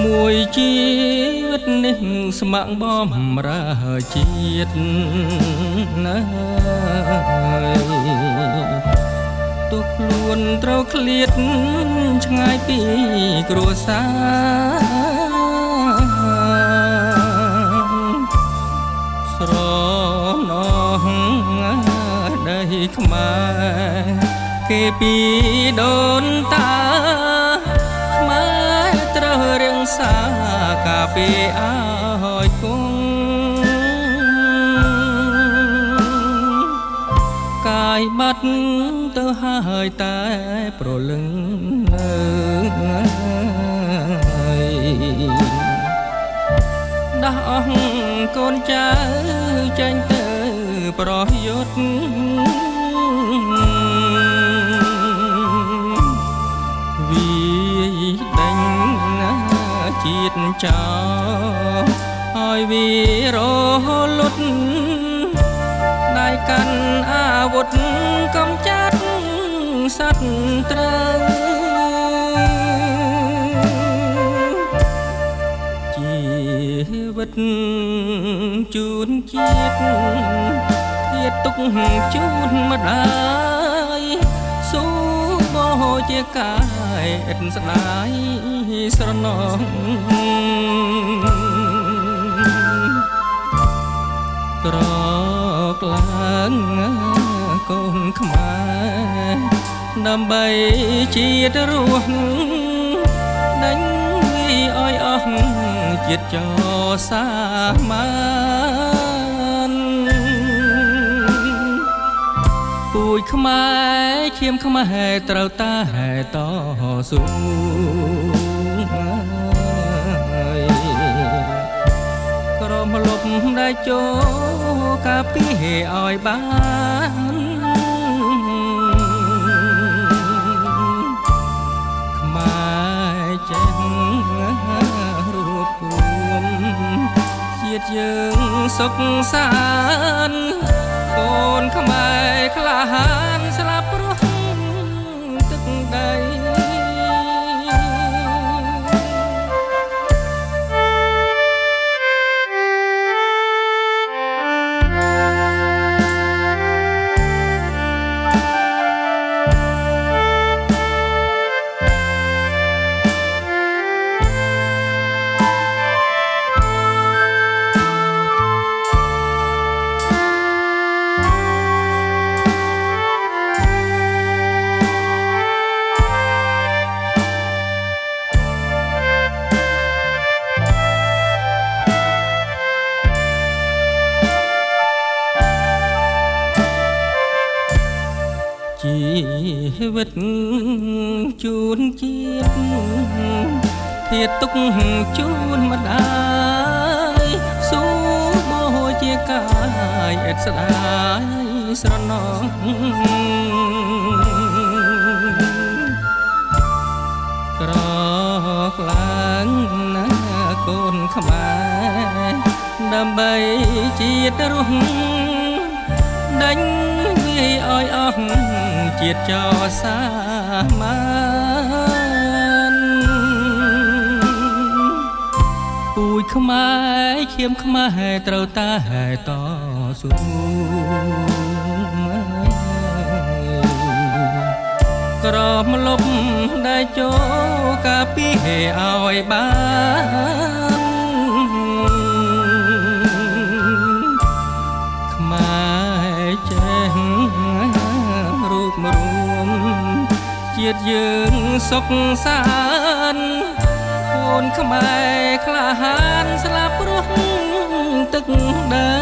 មួយជីវិតនេះស្ម័គ្របំរើជាតិណាទុកខ្លួនត្រូវឃ្លាតឆ្ងាយពីគ្រួសារស្រណោះដីខ្មែរគេពីដូនតាខ្មែរត្រូវរៀងសាកាពីអើយគង់កាយបាត់ទៅហើយតែប្រលឹងដោះអស់កូនចៅចេញទៅប្រយុទ្ធវាយដេញជាតិចោលឲ្យវារលត់ដៃកាន់អាវុធកំចាត់សត្រូវជីវិតជូនជាតិធាតុទុកជូនម្ដាយសូមបោជាកាយឥតស្ដាយស្រណោះក្រក្ឡើងកូនខ្មែរដើម្បីជាតិរស់ដេញវាឲ្យអស់ជាតិចោសាមានពូជខ្មែរឈាមខ្មែរត្រូវតែតស៊ូក្រមលប់ដែលចូលកាពីឲ្យបានខ្មែរចេះរួបរวมជាតិយើងសុខសាន្តកូនខ្មែរក្លាហានស្លាប់រស់ទឹកដីជីវិតជូនជាតិធាតុទុកជូនម្ដាយសូមបោជាកាយឥតស្ដាយស្រណោះក្រក្ឡើងណាកូនខ្មែរដើម្បីជាតិរស់ដេញវាឲ្យអស់ជាតិចោសាមានពូជខ្មែរឈាមខ្មែរត្រូវតែតស៊ូក្រមលប់ដែលចូលកាពីឲ្យបានខ្មែរចេះរួបរวมជាតិយើងសុខសាន្តកូនខ្មែរក្លាហានស្លាប់រស់ទឹកដី